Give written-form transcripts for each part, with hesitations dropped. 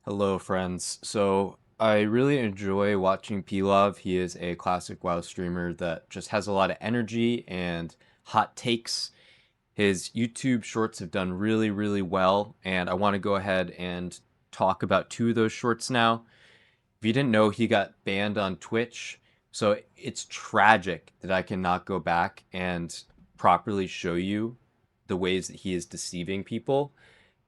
Hello, friends. So I really enjoy watching Pilov. He is a classic WoW streamer that just has a lot of energy and hot takes. His YouTube shorts have done really, really well, and I want to go ahead and talk about two of those shorts now. If you didn't know, he got banned on Twitch, so it's tragic that I cannot go back and properly show you the ways that he is deceiving people,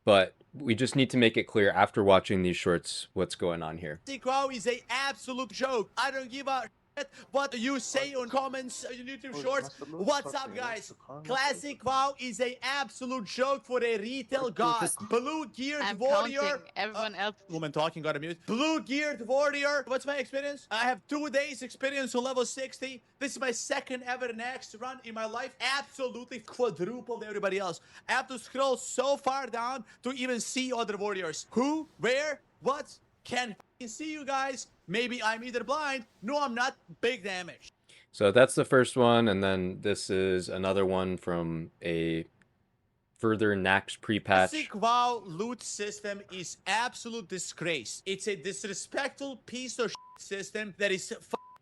but we just need to make it clear after watching these shorts what's going on here. Wow is a absolute joke. I don't give a shit what you say on comments on YouTube shorts. What's up, guys? Classic WoW is a absolute joke for a retail god. Blue geared I'm warrior. counting. Everyone else. Woman talking, got a mute. Blue geared warrior. What's my experience? I have 2 days experience on level 60. This is my second ever Naxx run in my life. Absolutely quadrupled everybody else. I have to scroll so far down to even see other warriors. Who, where, what, can see you guys. Maybe I'm either blind. No, I'm not. Big damage. So that's the first one, and then this is another one from a further Naxx pre-patch. Classic WoW loot system is absolute disgrace. It's a disrespectful piece of system that is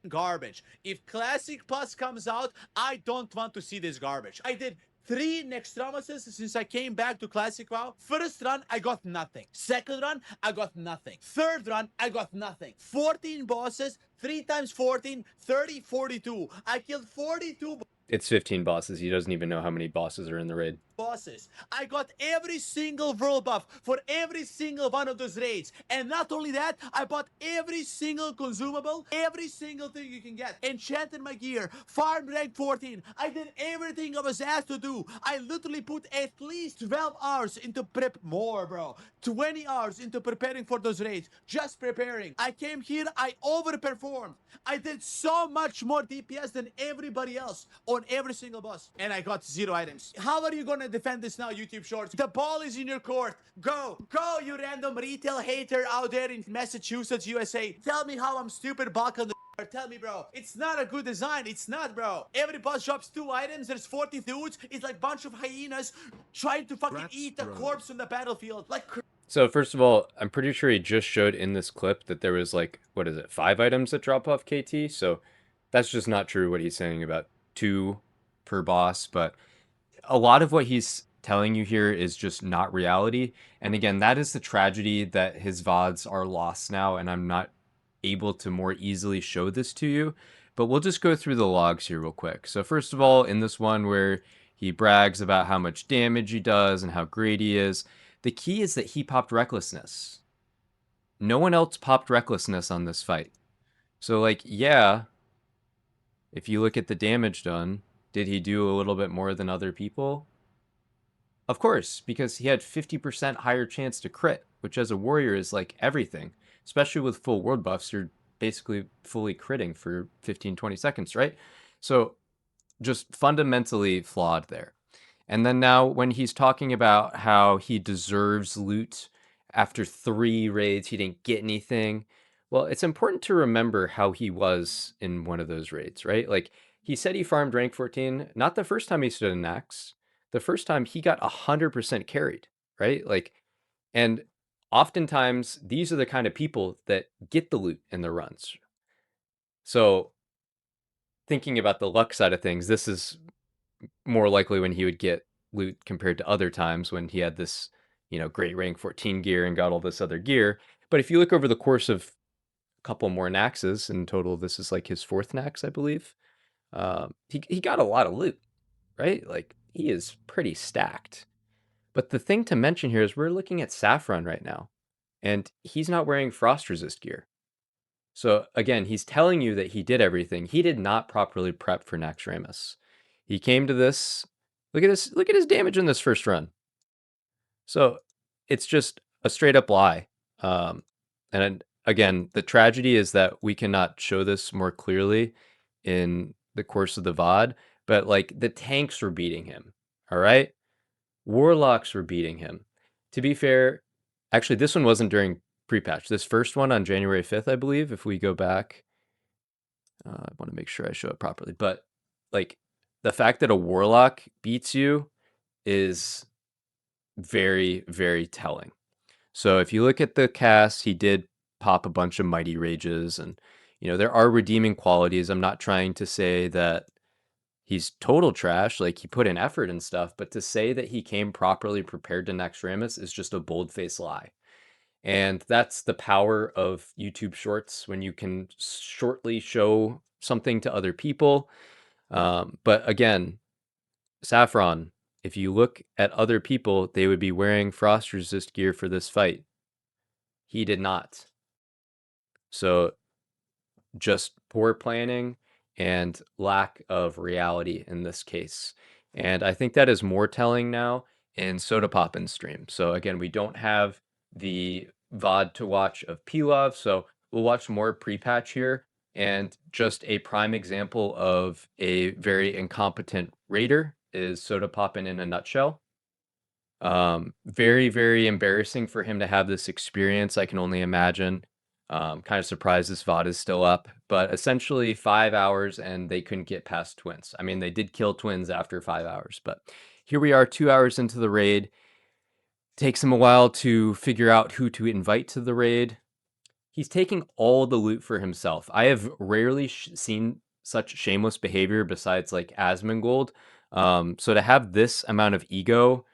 garbage. If Classic Plus comes out, I don't want to see this garbage. I did 3 Nextramuses since I came back to Classic WoW. First run, I got nothing. Second run, I got nothing. Third run, I got nothing. 14 bosses, 3 times 14, 30, 42. I killed 42 It's 15 bosses. He doesn't even know how many bosses are in the raid. bosses. I got every single world buff for every single one of those raids. And not only that, I bought every single consumable, every single thing you can get. Enchanted my gear, farm rank 14. I did everything I was asked to do. I literally put at least 12 hours into prep, more bro. 20 hours into preparing for those raids. Just preparing. I came here, I overperformed. I did so much more DPS than everybody else on every single boss. And I got 0 items. How are you gonna defend this now, YouTube Shorts? The ball is in your court. Go, go, you random retail hater out there in Massachusetts, USA. Tell me how I'm stupid back on the tell me, bro. It's not a good design. It's not, bro. Every boss drops 2 items. There's 40 dudes. It's like a bunch of hyenas trying to fucking eat a corpse on the battlefield. Like. So first of all, I'm pretty sure he just showed in this clip that there was like, what is it, 5 items that drop off KT. So that's just not true what he's saying about 2 per boss. But a lot of what he's telling you here is just not reality. And again, that is the tragedy that his VODs are lost now, and I'm not able to more easily show this to you. But we'll just go through the logs here real quick. So first of all, in this one where he brags about how much damage he does and how great he is, the key is that he popped Recklessness. No one else popped Recklessness on this fight. So, like, yeah, if you look at the damage done, did he do a little bit more than other people? Of course, because he had 50% higher chance to crit, which as a warrior is like everything. Especially with full world buffs, you're basically fully critting for 15, 20 seconds, right? So just fundamentally flawed there. And then now when he's talking about how he deserves loot after 3 raids, he didn't get anything. Well, it's important to remember how he was in one of those raids, right? Like, he said he farmed rank 14, not the first time he stood in Naxx. The first time he got 100% carried, right? Like, and oftentimes these are the kind of people that get the loot in the runs. So thinking about the luck side of things, this is more likely when he would get loot compared to other times when he had this, great rank 14 gear and got all this other gear. But if you look over the course of a couple more Naxxes, in total, this is like his 4th Naxx, I believe. He got a lot of loot, right? Like, he is pretty stacked. But the thing to mention here is we're looking at Saffron right now, and he's not wearing frost resist gear. So again, he's telling you that he did everything. He did not properly prep for Naxxramas. He came to this. Look at this. Look at his damage in this first run. So it's just a straight up lie. And again, the tragedy is that we cannot show this more clearly in the course of the VOD. But like, the tanks were beating him. All right, warlocks were beating him. To be fair, actually, this one wasn't during pre-patch. This first one on January 5th, I believe. If we go back, I want to make sure I show it properly. But like, the fact that a warlock beats you is very, very telling. So if you look at the cast, he did pop a bunch of Mighty Rages, and there are redeeming qualities. I'm not trying to say that he's total trash, like he put in effort and stuff, but to say that he came properly prepared to Naxx Rammus is just a bold-faced lie. And that's the power of YouTube Shorts, when you can shortly show something to other people. But again, Saffron, if you look at other people, they would be wearing frost resist gear for this fight. He did not. So just poor planning and lack of reality in this case. And I think that is more telling now in Sodapoppin's stream. So again, we don't have the VOD to watch of Pilov, so we'll watch more Prepatch here. And just a prime example of a very incompetent raider is Sodapoppin in a nutshell. Very, very embarrassing for him to have this experience, I can only imagine. Kind of surprised this VOD is still up, but essentially 5 hours and they couldn't get past Twins. I mean, they did kill Twins after 5 hours, but here we are 2 hours into the raid. Takes him a while to figure out who to invite to the raid. He's taking all the loot for himself. I have rarely seen such shameless behavior besides like Asmongold. So to have this amount of ego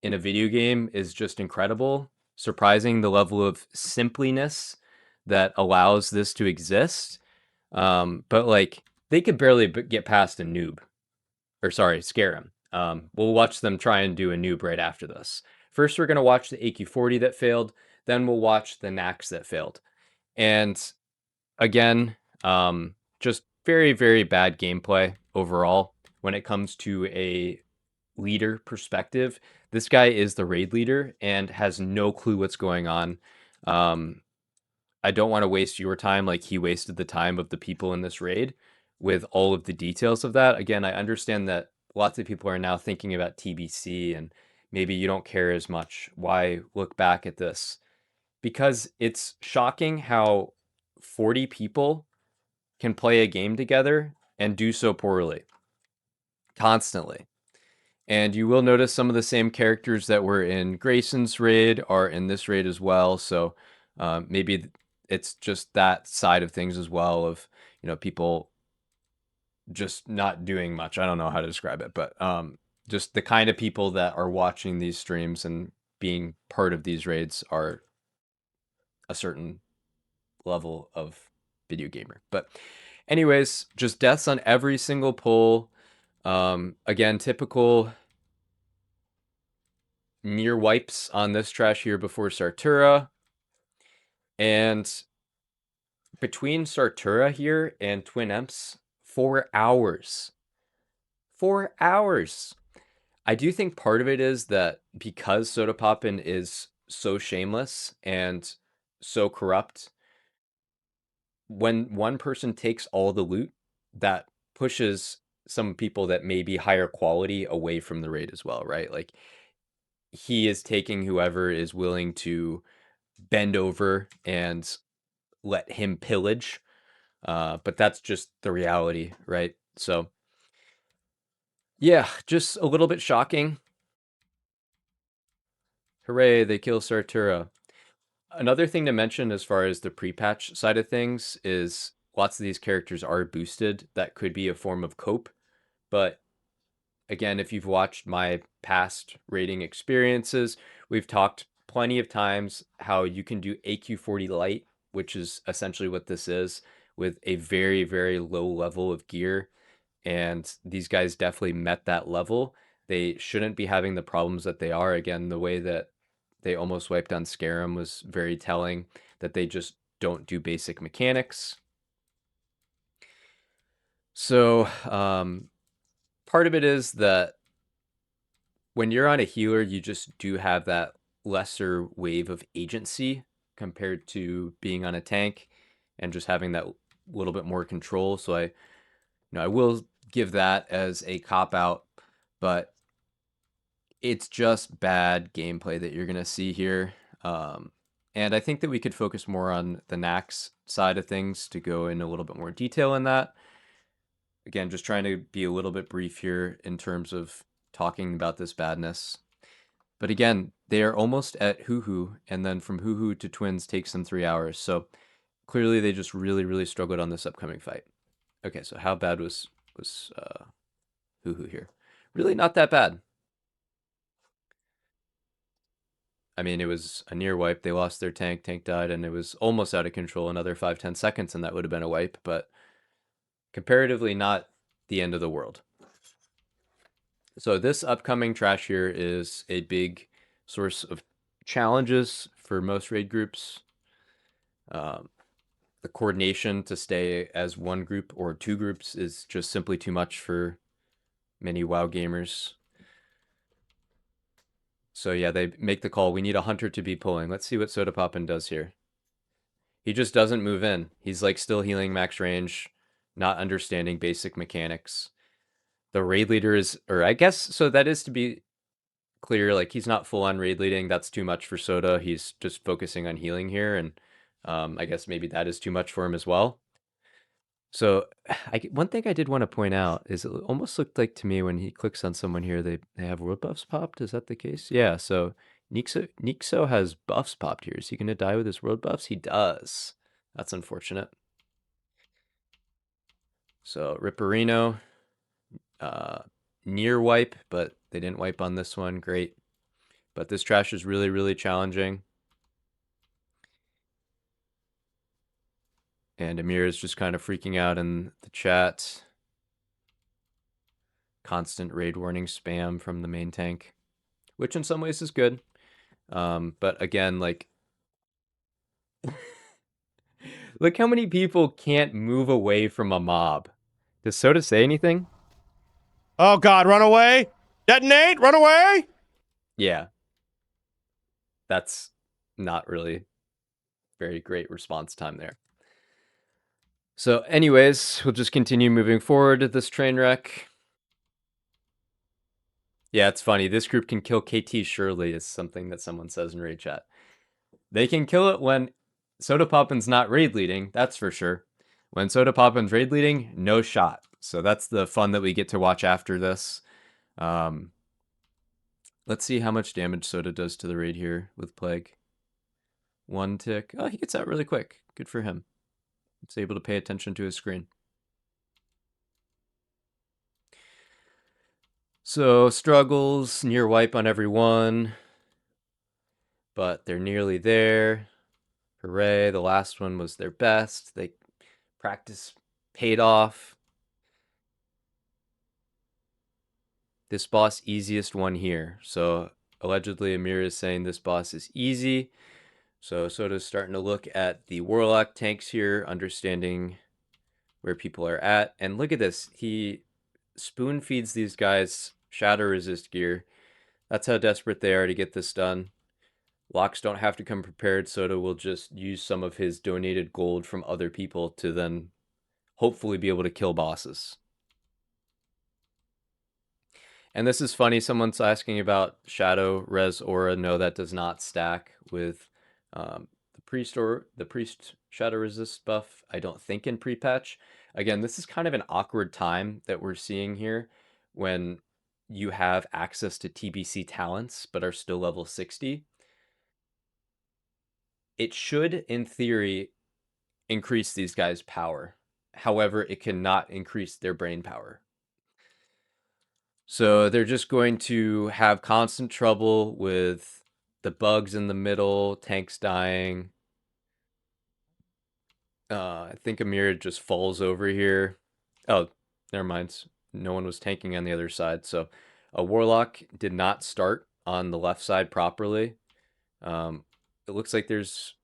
in a video game is just incredible. Surprising the level of simpliness that allows this to exist. But like they could barely get past a noob, or sorry, scare him. We'll watch them try and do a noob right after this. First, we're going to watch the AQ40 that failed. Then we'll watch the Naxx that failed. And again, just very, very bad gameplay overall when it comes to a leader perspective. This guy is the raid leader and has no clue what's going on. I don't want to waste your time like he wasted the time of the people in this raid with all of the details of that. Again, I understand that lots of people are now thinking about TBC and maybe you don't care as much. Why look back at this? Because it's shocking how 40 people can play a game together and do so poorly constantly. And you will notice some of the same characters that were in Graycen's raid are in this raid as well. So maybe it's just that side of things as well of, people just not doing much. I don't know how to describe it, but just the kind of people that are watching these streams and being part of these raids are a certain level of video gamer. But anyways, just deaths on every single pull. Again, typical near wipes on this trash here before Sartura. And between Sartura here and Twin Emps, 4 hours. 4 hours. I do think part of it is that because Sodapoppin is so shameless and so corrupt, when one person takes all the loot, that pushes some people that may be higher quality away from the raid as well, right? Like he is taking whoever is willing to bend over and let him pillage. But that's just the reality, right? So yeah, just a little bit shocking. Hooray, they kill Sartura. Another thing to mention as far as the pre-patch side of things is lots of these characters are boosted. That could be a form of cope. But again, if you've watched my past rating experiences, we've talked plenty of times how you can do AQ40 light, which is essentially what this is, with a very, very low level of gear. And these guys definitely met that level. They shouldn't be having the problems that they are. Again, the way that they almost wiped on Scarum was very telling, that they just don't do basic mechanics. So part of it is that when you're on a healer, you just do have that lesser wave of agency compared to being on a tank and just having that little bit more control. So I will give that as a cop out, but it's just bad gameplay that you're going to see here. And I think that we could focus more on the Naxx side of things to go in a little bit more detail in that. Again, just trying to be a little bit brief here in terms of talking about this badness. But again, they are almost at Hoo-Hoo, and then from Hoo-Hoo to Twins takes them 3 hours. So clearly they just really, really struggled on this upcoming fight. Okay, so how bad was Hoo-Hoo here? Really not that bad. I mean, it was a near wipe. They lost their tank died, and it was almost out of control. Another 5-10 seconds, and that would have been a wipe, but comparatively not the end of the world. So this upcoming trash here is a big source of challenges for most raid groups. The coordination to stay as one group or two groups is just simply too much for many WoW gamers. So yeah, they make the call. We need a hunter to be pulling. Let's see what Sodapoppin does here. He just doesn't move in. He's like still healing max range, not understanding basic mechanics. The raid leader is, or I guess, so that is to be clear, like he's not full on raid leading. That's too much for Soda. He's just focusing on healing here, and I guess maybe that is too much for him as well. So one thing I did want to point out is it almost looked like to me when he clicks on someone here, they have world buffs popped. Is that the case? Yeah, so Nixo has buffs popped here. Is he going to die with his world buffs? He does. That's unfortunate. So Ripperino, near wipe, but they didn't wipe on this one. Great. But this trash is really, really challenging. And Amir is just kind of freaking out in the chat. Constant raid warning spam from the main tank, which in some ways is good. But again, like, look how many people can't move away from a mob. Does Soda say anything? Oh God, run away! Detonate! Run away! Yeah. That's not really very great response time there. So anyways, we'll just continue moving forward to this train wreck. Yeah, it's funny. This group can kill KT surely is something that someone says in raid chat. They can kill it when Sodapoppin's not raid leading, that's for sure. When Sodapoppin's raid leading, no shot. So that's the fun that we get to watch after this. Let's see how much damage Soda does to the raid here with Plague. 1 tick. Oh, he gets out really quick. Good for him. He's able to pay attention to his screen. So struggles, near wipe on everyone, but they're nearly there. Hooray, the last one was their best. They practice paid off. This boss easiest one here. So allegedly Amir is saying this boss is easy. So Soda's starting to look at the Warlock tanks here, understanding where people are at. And look at this. He spoon feeds these guys shadow resist gear. That's how desperate they are to get this done. Locks don't have to come prepared. Soda will just use some of his donated gold from other people to then hopefully be able to kill bosses. And this is funny. Someone's asking about Shadow Res Aura. No, that does not stack with the Priest Shadow Resist buff. I don't think in Prepatch. Again, this is kind of an awkward time that we're seeing here when you have access to TBC talents but are still level 60. It should, in theory, increase these guys' power. However, it cannot increase their brain power. So they're just going to have constant trouble with the bugs in the middle, tanks dying. I think Amir just falls over here. Oh, never mind. No one was tanking on the other side. So a Warlock did not start on the left side properly. It looks like there's...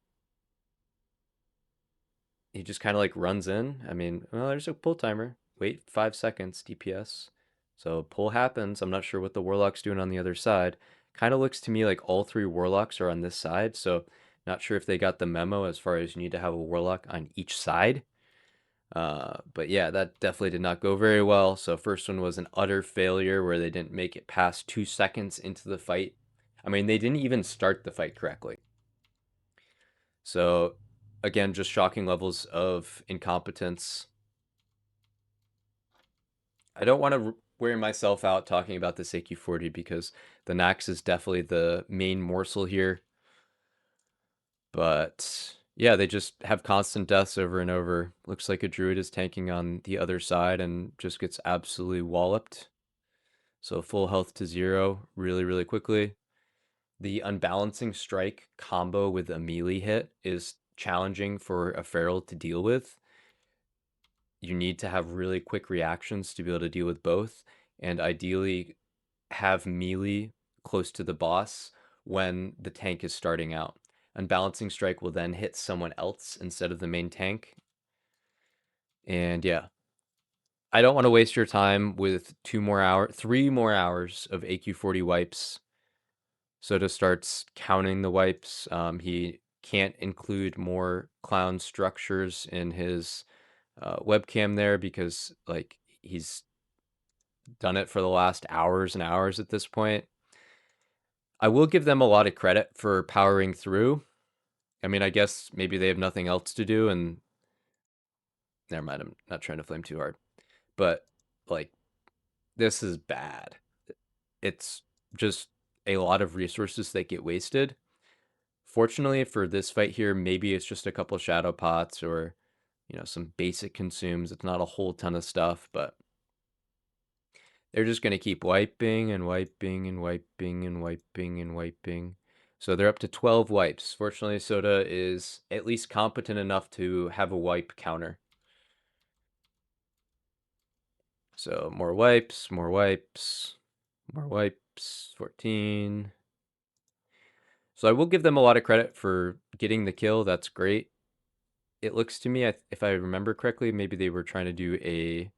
He just kind of like runs in. I mean, well, there's a pull timer. Wait 5 seconds, DPS. So pull happens. I'm not sure what the Warlock's doing on the other side. Kind of looks to me like all 3 Warlocks are on this side. So not sure if they got the memo as far as you need to have a Warlock on each side. But yeah, that definitely did not go very well. So first one was an utter failure where they didn't make it past 2 seconds into the fight. I mean, they didn't even start the fight correctly. So again, just shocking levels of incompetence. I don't want to wearing myself out talking about this AQ40 because the Naxx is definitely the main morsel here. But yeah, they just have constant deaths over and over. Looks like a druid is tanking on the other side and just gets absolutely walloped. So full health to 0 really, really quickly. The unbalancing strike combo with a melee hit is challenging for a feral to deal with. You need to have really quick reactions to be able to deal with both, and ideally have melee close to the boss when the tank is starting out. Unbalancing strike will then hit someone else instead of the main tank. And yeah, I don't want to waste your time with 3 more hours of AQ40 wipes. Soda starts counting the wipes. He can't include more clown structures in his webcam there because like he's done it for the last hours and hours at this point. I will give them a lot of credit for powering through. I mean, I guess maybe they have nothing else to do, and never mind, I'm not trying to flame too hard. But like, this is bad. It's just a lot of resources that get wasted. Fortunately for this fight here, maybe it's just a couple shadow pots or, you know, some basic consumes. It's not a whole ton of stuff, but they're just going to keep wiping and wiping and wiping and wiping and wiping. So they're up to 12 wipes. Fortunately, Soda is at least competent enough to have a wipe counter. So more wipes, more wipes, more wipes, 14. So I will give them a lot of credit for getting the kill. That's great. It looks to me, if I remember correctly, maybe they were trying to do a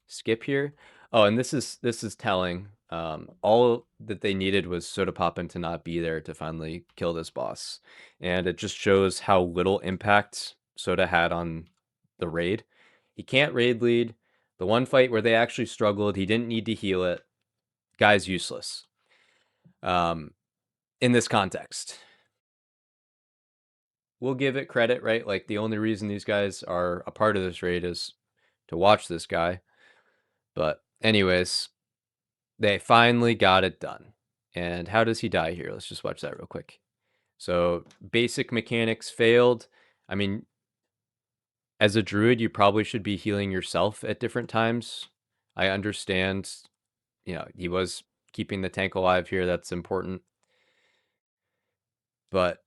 skip here. Oh, and this is telling. All that they needed was Sodapoppin to not be there to finally kill this boss. And it just shows how little impact Soda had on the raid. He can't raid lead. The one fight where they actually struggled, he didn't need to heal it. Guy's useless. In this context. We'll give it credit, right? Like the only reason these guys are a part of this raid is to watch this guy. But anyways, they finally got it done. And how does he die here? Let's just watch that real quick. So basic mechanics failed. I mean, as a druid, you probably should be healing yourself at different times. I understand, you know, he was keeping the tank alive here. That's important. But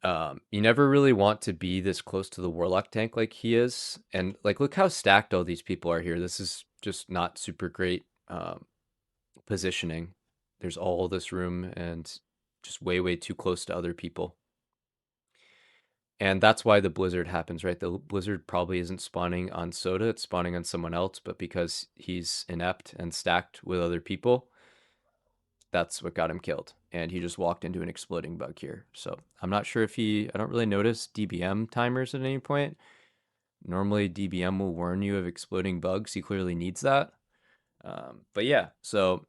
you never really want to be this close to the warlock tank like he is. And like, look how stacked all these people are here. This is just not super great positioning. There's all this room and just way, way too close to other people. And that's why the blizzard happens, right? The blizzard probably isn't spawning on Soda, it's spawning on someone else, but because he's inept and stacked with other people, that's what got him killed. And he just walked into an exploding bug here. So I'm not sure if I don't really notice DBM timers at any point. Normally DBM will warn you of exploding bugs. He clearly needs that. But yeah, so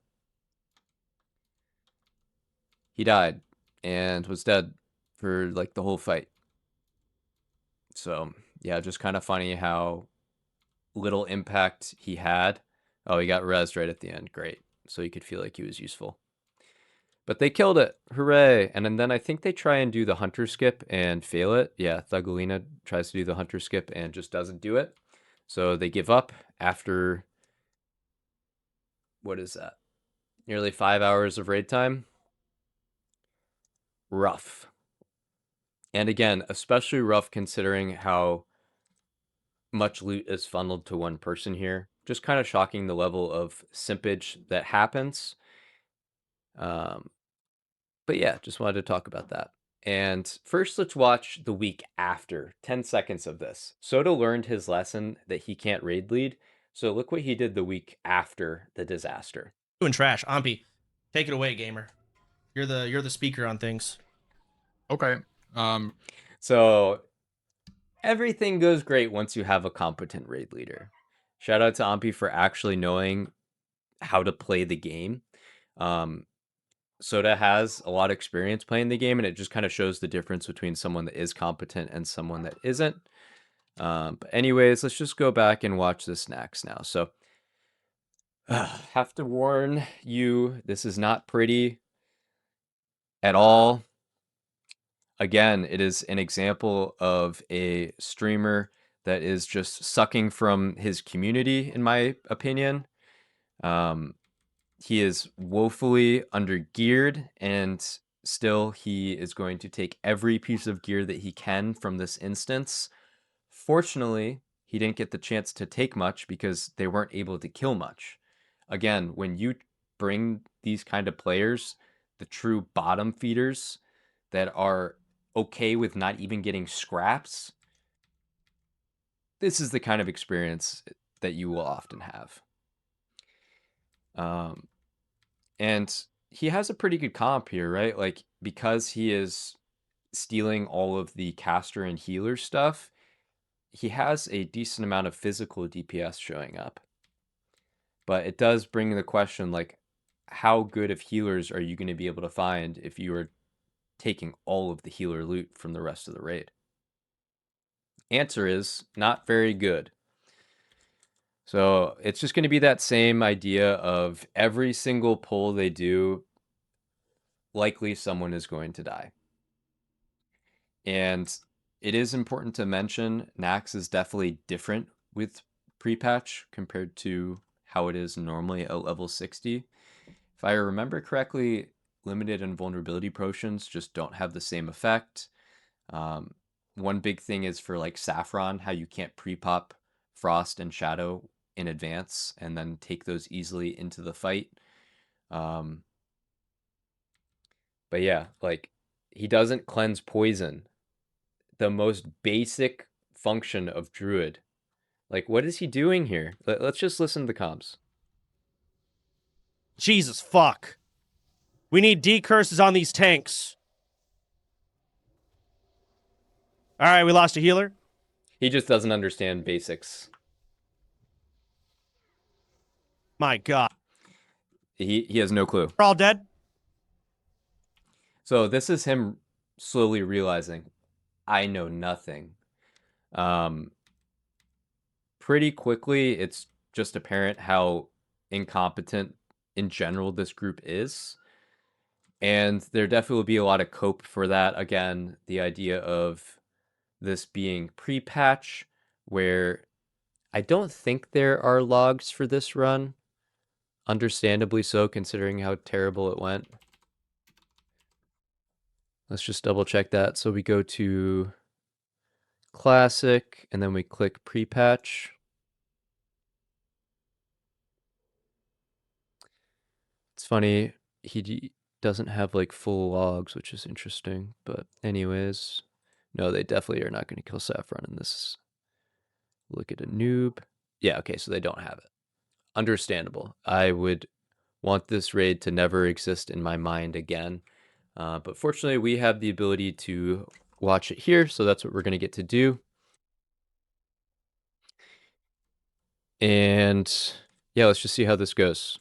he died and was dead for like the whole fight. So yeah, just kind of funny how little impact he had. Oh, he got rezzed right at the end. Great. So he could feel like he was useful. But they killed it. Hooray. And then I think they try and do the hunter skip and fail it. Yeah, Thuggalina tries to do the hunter skip and just doesn't do it. So they give up after, what is that? Nearly 5 hours of raid time. Rough. And again, especially rough considering how much loot is funneled to one person here. Just kind of shocking the level of simpage that happens. But yeah, just wanted to talk about that. And first, let's watch the week after. 10 seconds of this. Soda learned his lesson that he can't raid lead. So look what he did the week after the disaster. Doing trash. Ampi, take it away, gamer. You're the speaker on things. Okay. So everything goes great once you have a competent raid leader. Shout out to Ampi for actually knowing how to play the game. Soda has a lot of experience playing the game, and it just kind of shows the difference between someone that is competent and someone that isn't. But anyways, let's just go back and watch this Naxx now. So Have to warn you, this is not pretty at all. Again, it is an example of a streamer that is just sucking from his community, in my opinion. He is woefully undergeared, and still he is going to take every piece of gear that he can from this instance. Fortunately, he didn't get the chance to take much because they weren't able to kill much. Again, when you bring these kind of players, the true bottom feeders that are okay with not even getting scraps, this is the kind of experience that you will often have. And he has a pretty good comp here, right? Like, because he is stealing all of the caster and healer stuff, he has a decent amount of physical DPS showing up. But it does bring the question, like, how good of healers are you going to be able to find if you are taking all of the healer loot from the rest of the raid? Answer is not very good. So it's just going to be that same idea of every single pull they do, likely someone is going to die. And it is important to mention Naxx is definitely different with Prepatch compared to how it is normally at level 60. If I remember correctly, limited and vulnerability potions just don't have the same effect. One big thing is for like Saffron, how you can't pre-pop Frost and Shadow in advance and then take those easily into the fight. But yeah, like, he doesn't cleanse poison, the most basic function of druid. Like, what is he doing here? Let's just listen to the comms. Jesus fuck. We need decurses on these tanks. All right, we lost a healer. He just doesn't understand basics. My God. He has no clue. We're all dead. So this is him slowly realizing, I know nothing. Pretty quickly, it's just apparent how incompetent in general this group is. And there definitely will be a lot of cope for that. Again, the idea of this being pre-patch, where I don't think there are logs for this run. Understandably so, considering how terrible it went. Let's just double check that. So we go to Classic, and then we click Prepatch. It's funny, he doesn't have like full logs, which is interesting. But anyways, no, they definitely are not going to kill Saffron in this. Look at Anub. Yeah, okay, so they don't have it. Understandable. I would want this raid to never exist in my mind again. But fortunately, we have the ability to watch it here, so that's what we're going to get to do. And yeah, let's just see how this goes.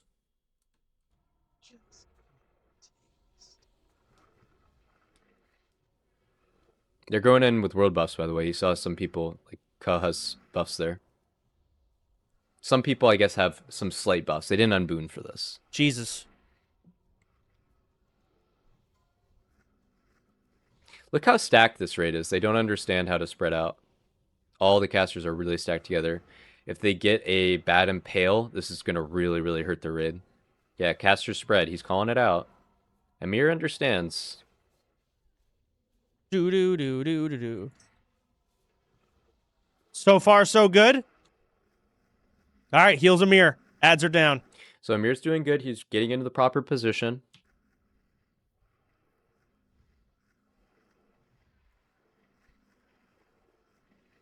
They're going in with world buffs, by the way. You saw some people, like Ka has buffs there. Some people, I guess, have some slight buffs. They didn't unboon for this. Jesus. Look how stacked this raid is. They don't understand how to spread out. All the casters are really stacked together. If they get a bad impale, this is going to really, really hurt the raid. Yeah, caster spread. He's calling it out. Amir understands. Do. So far, so good. All right, heals Amir. Ads are down. So Amir's doing good. He's getting into the proper position.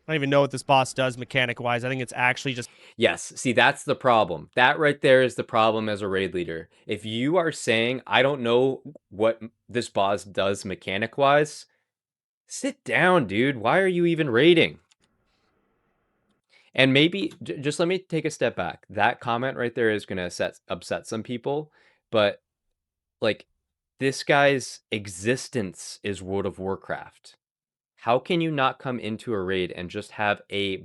I don't even know what this boss does mechanic-wise. I think it's actually just... Yes, see, that's the problem. That right there is the problem as a raid leader. If you are saying, I don't know what this boss does mechanic-wise, sit down, dude. Why are you even raiding? And maybe, just let me take a step back. That comment right there is going to upset some people. But, like, this guy's existence is World of Warcraft. How can you not come into a raid and just have a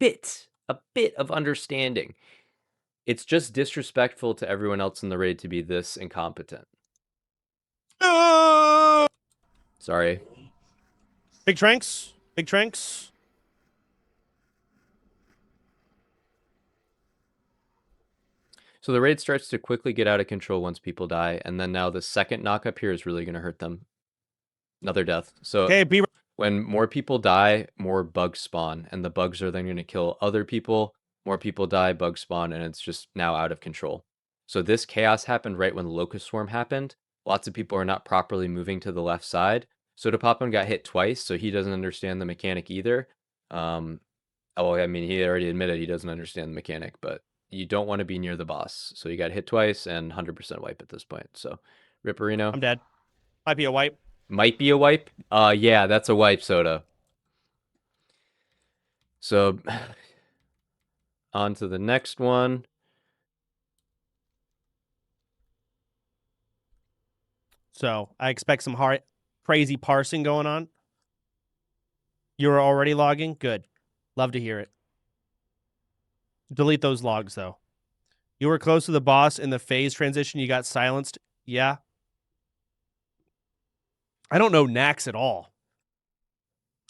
bit of understanding? It's just disrespectful to everyone else in the raid to be this incompetent. Sorry. Big Tranks. Big Tranks. So the raid starts to quickly get out of control once people die, and then now the second knock up here is really going to hurt them. Another death. So Okay, be when more people die, more bugs spawn, and the bugs are then going to kill other people. More people die, bugs spawn, and it's just now out of control. So this chaos happened right when the Locust Swarm happened. Lots of people are not properly moving to the left side. Sodapoppin got hit twice, so he doesn't understand the mechanic either. Oh, I mean, he already admitted he doesn't understand the mechanic, but you don't want to be near the boss. So you got hit twice and 100% wipe at this point. So Ripperino. I'm dead. Might be a wipe. Might be a wipe. Yeah, that's a wipe, Soda. So on to the next one. So I expect some hard, crazy parsing going on. You were already logging? Good. Love to hear it. Delete those logs, though. You were close to the boss in the phase transition. You got silenced. Yeah. I don't know Naxx at all.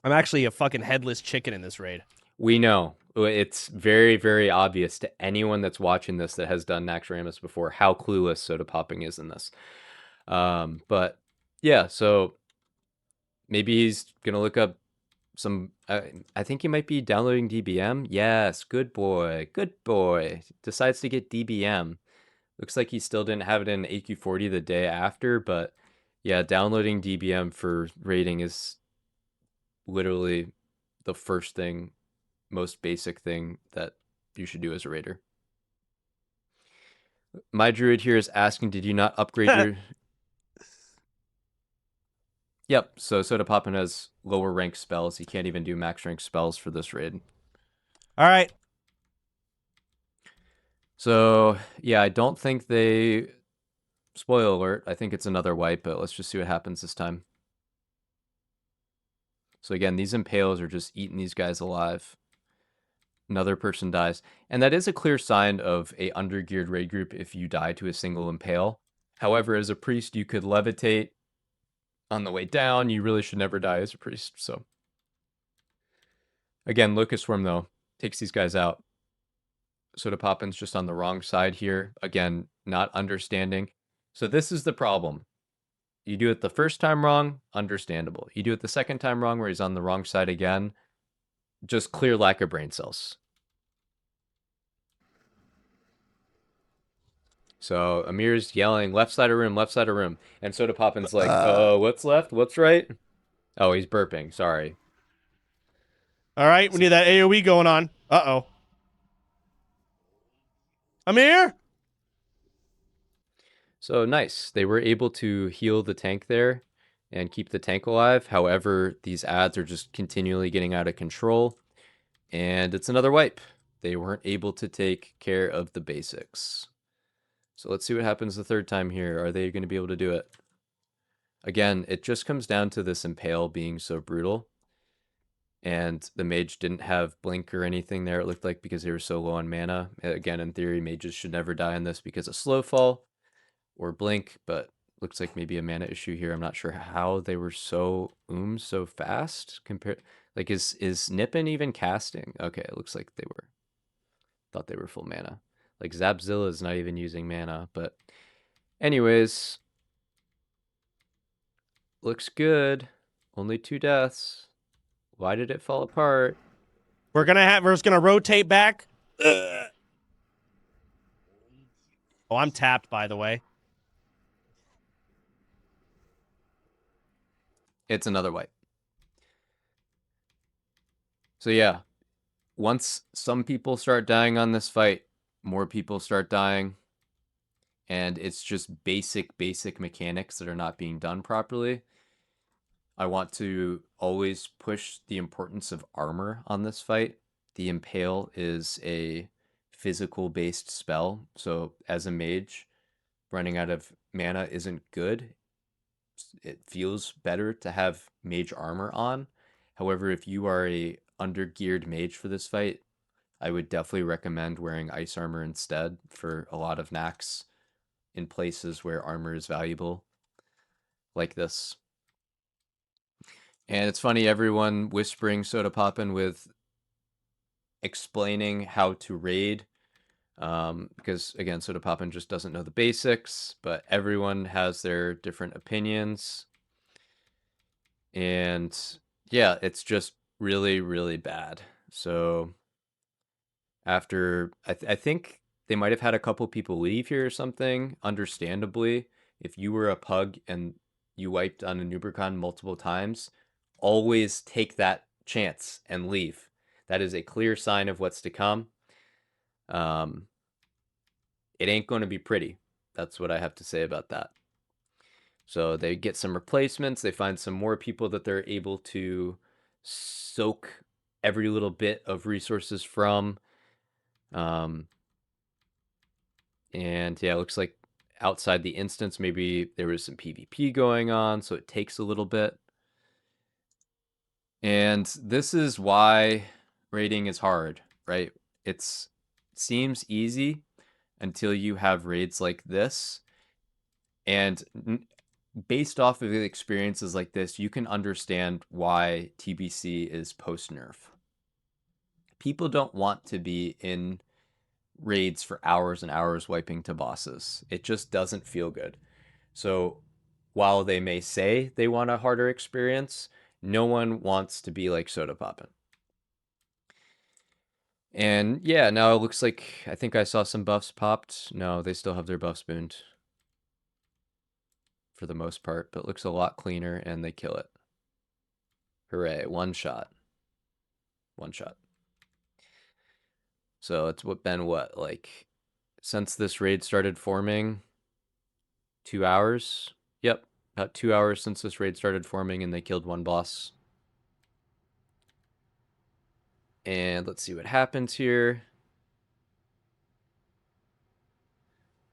I'm actually a fucking headless chicken in this raid. We know. It's very, very obvious to anyone that's watching this that has done Naxx Ramus before how clueless Sodapoppin is in this. But yeah, so maybe he's going to look up some... I think he might be downloading DBM. Yes, good boy. Good boy. Decides to get DBM. Looks like he still didn't have it in AQ40 the day after, but yeah, downloading DBM for raiding is literally the first thing, most basic thing that you should do as a raider. My druid here is asking, did you not upgrade your... Yep, so Sodapoppin has lower rank spells. He can't even do max rank spells for this raid. All right. So, yeah, I don't think they... Spoiler alert, I think it's another wipe, but let's just see what happens this time. So again, these impales are just eating these guys alive. Another person dies. And that is a clear sign of a undergeared raid group if you die to a single impale. However, as a priest, you could levitate on the way down. You really should never die as a priest. So again, Locust Swarm, though, takes these guys out. Sodapoppin's just on the wrong side here. Again, not understanding. So this is the problem. You do it the first time wrong, understandable. You do it the second time wrong where he's on the wrong side again, just clear lack of brain cells. So Amir's yelling, left side of room, left side of room. And Sodapoppin's like, what's left? What's right? Oh, he's burping. Sorry. All right, we need that AoE going on. Uh-oh. Amir? So nice. They were able to heal the tank there and keep the tank alive. However, these ads are just continually getting out of control. And it's another wipe. They weren't able to take care of the basics. So let's see what happens the third time here. Are they going to be able to do it? Again, it just comes down to this impale being so brutal. And the mage didn't have blink or anything there, it looked like, because they were so low on mana. Again, in theory, mages should never die on this because of slow fall or blink, but looks like maybe a mana issue here. I'm not sure how they were so so fast compared. Like, is Nippon even casting? Okay, it looks like they were. Thought they were full mana. Like, Zapzilla is not even using mana, but anyways, looks good. Only 2 deaths. Why did it fall apart? We're just gonna rotate back. Ugh. Oh, I'm tapped, by the way. It's another wipe. So yeah, once some people start dying on this fight, more people start dying. And it's just basic mechanics that are not being done properly. I want to always push the importance of armor on this fight. The Impale is a physical-based spell, so as a mage, running out of mana isn't good. It feels better to have mage armor on. However, if you are a undergeared mage for this fight, I would definitely recommend wearing ice armor instead for a lot of Naxx in places where armor is valuable, like this. And it's funny, everyone whispering Sodapoppin with explaining how to raid, because again, Sodapoppin just doesn't know the basics, but everyone has their different opinions. And yeah, it's just really, really bad. So after, I think they might have had a couple people leave here or something, understandably. If you were a pug and you wiped on a Nubricon multiple times, always take that chance and leave. That is a clear sign of what's to come. It ain't going to be pretty. That's what I have to say about that. So they get some replacements. They find some more people that they're able to soak every little bit of resources from. And yeah, it looks like outside the instance, maybe there was some PvP going on, so it takes a little bit. And this is why raiding is hard, right? It seems easy until you have raids like this. And based off of experiences like this, you can understand why TBC is post-nerf. People don't want to be in raids for hours and hours wiping to bosses. It just doesn't feel good. So while they may say they want a harder experience, no one wants to be like Sodapoppin. And yeah, now it looks like, I think I saw some buffs popped. No, they still have their buffs booned for the most part, but it looks a lot cleaner and they kill it. Hooray, one shot. One shot. So it's been what, like, since this raid started forming, 2 hours? Yep, about 2 hours since this raid started forming and they killed one boss. And let's see what happens here.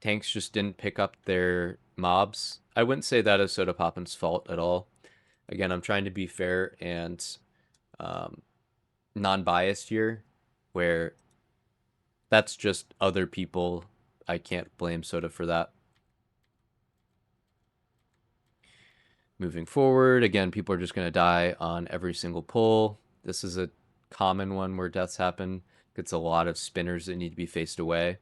Tanks just didn't pick up their mobs. I wouldn't say that is Sodapoppin's fault at all. Again, I'm trying to be fair and non-biased here, where that's just other people. I can't blame Soda for that. Moving forward, again, people are just going to die on every single pull. This is a common one where deaths happen. It's a lot of spinners that need to be faced away.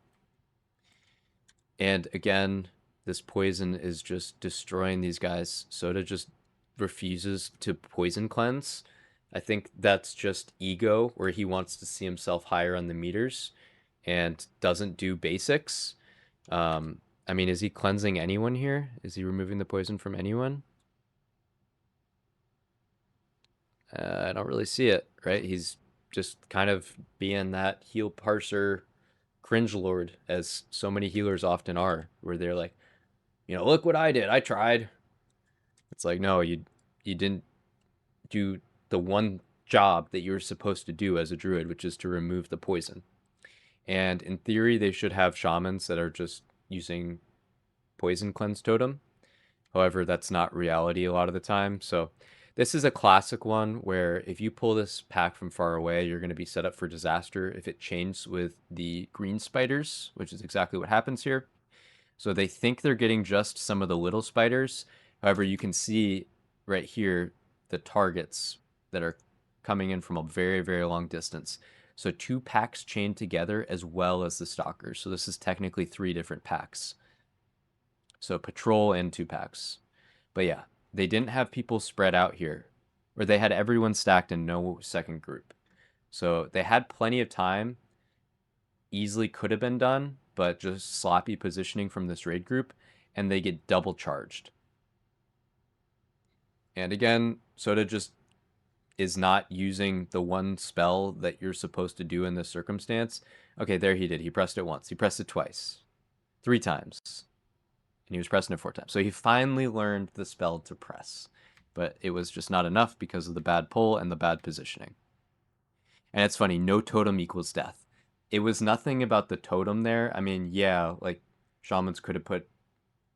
And again, this poison is just destroying these guys. Soda just refuses to poison cleanse. I think that's just ego, where he wants to see himself higher on the meters and doesn't do basics. I mean, is he cleansing anyone here? Is he removing the poison from anyone? I don't really see it, right? He's just kind of being that heal parser cringe lord, as so many healers often are, where they're like, you know, look what I did. I tried. It's like, no, you didn't do the one job that you're supposed to do as a druid, which is to remove the poison. And in theory, they should have shamans that are just using poison cleanse totem. However, that's not reality a lot of the time. So this is a classic one where if you pull this pack from far away, you're going to be set up for disaster if it chains with the green spiders, which is exactly what happens here. So they think they're getting just some of the little spiders. However, you can see right here the targets that are coming in from a very, very long distance. So 2 packs chained together as well as the stalkers. So this is technically 3 different packs. So patrol and 2 packs. But yeah, they didn't have people spread out here, or they had everyone stacked in no second group. So they had plenty of time. Easily could have been done, but just sloppy positioning from this raid group, and they get double charged. And again, Soda just is not using the one spell that you're supposed to do in this circumstance. Okay, there he did. He pressed it once. He pressed it twice. 3 times. And he was pressing it 4 times. So he finally learned the spell to press. But it was just not enough because of the bad pull and the bad positioning. And it's funny, no totem equals death. It was nothing about the totem there. I mean, yeah, like, shamans could have put,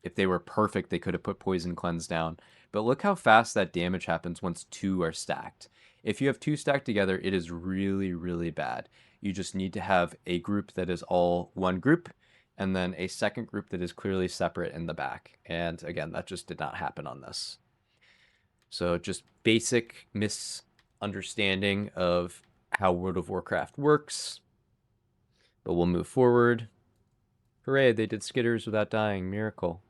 if they were perfect, they could have put poison cleanse down. But look how fast that damage happens once 2 are stacked. If you have two stacked together, it is really, really bad. You just need to have a group that is all one group, and then a second group that is clearly separate in the back. And again, that just did not happen on this. So just basic misunderstanding of how World of Warcraft works. But we'll move forward. Hooray, they did skitters without dying. Miracle.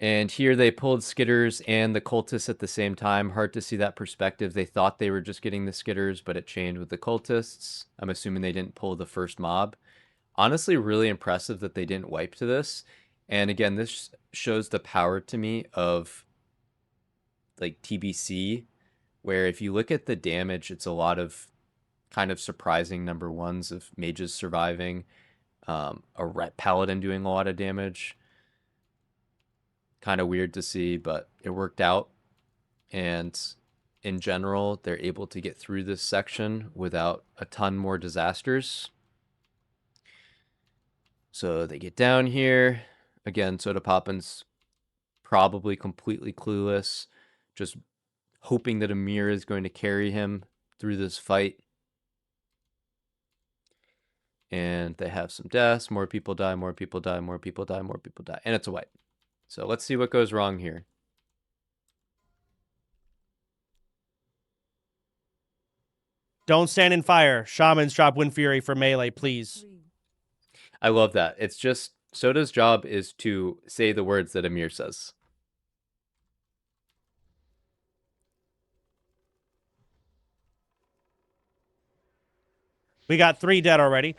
And here they pulled skitters and the cultists at the same time. Hard to see that perspective. They thought they were just getting the skitters, but it chained with the cultists. I'm assuming they didn't pull the first mob. Honestly, really impressive that they didn't wipe to this. And again, this shows the power to me of like TBC, where if you look at the damage, it's a lot of kind of surprising number ones of mages surviving, a ret paladin doing a lot of damage. Kind of weird to see, but it worked out. And in general, they're able to get through this section without a ton more disasters. So they get down here. Again, Sodapoppin's probably completely clueless, just hoping that Amir is going to carry him through this fight. And they have some deaths. More people die, more people die, more people die, more people die. And it's a wipe. So let's see what goes wrong here. Don't stand in fire. Shamans drop Wind Fury for melee, please. I love that. It's just Soda's job is to say the words that Amir says. We got 3 dead already.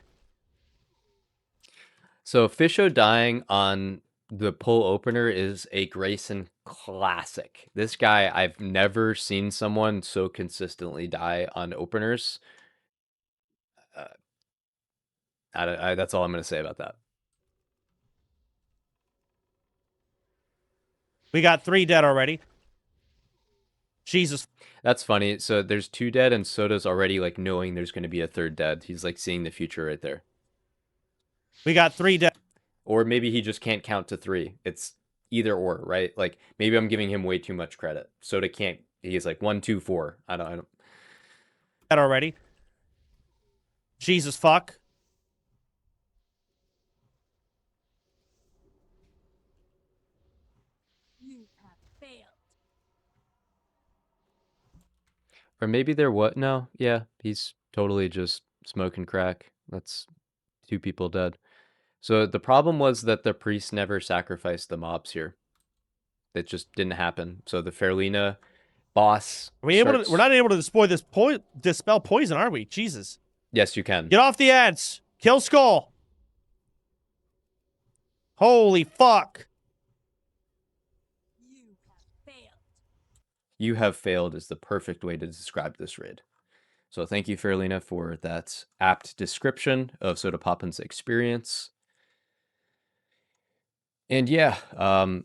So Fisho dying on the pull opener is a Graycen classic. This guy, I've never seen someone so consistently die on openers. That's all I'm going to say about that. We got 3 dead already. Jesus. That's funny. So there's 2 dead, and Soda's already like knowing there's going to be a 3rd dead. He's like seeing the future right there. We got 3 dead. Or maybe he just can't count to 3. It's either or, right? Like maybe I'm giving him way too much credit. Soda can't. He's like 1, 2, 4. I don't. Dead already. Jesus fuck. You have failed. Or maybe they're what? No, yeah, he's totally just smoking crack. That's 2 people dead. So the problem was that the priest never sacrificed the mobs here. It just didn't happen. So the Fairlina boss. Are we able to? We're not able to dispel poison, are we? Jesus. Yes, you can. Get off the ads. Kill Skull. Holy fuck. You have failed. You have failed is the perfect way to describe this raid. So thank you, Fairlina, for that apt description of Sodapoppin's experience. And yeah,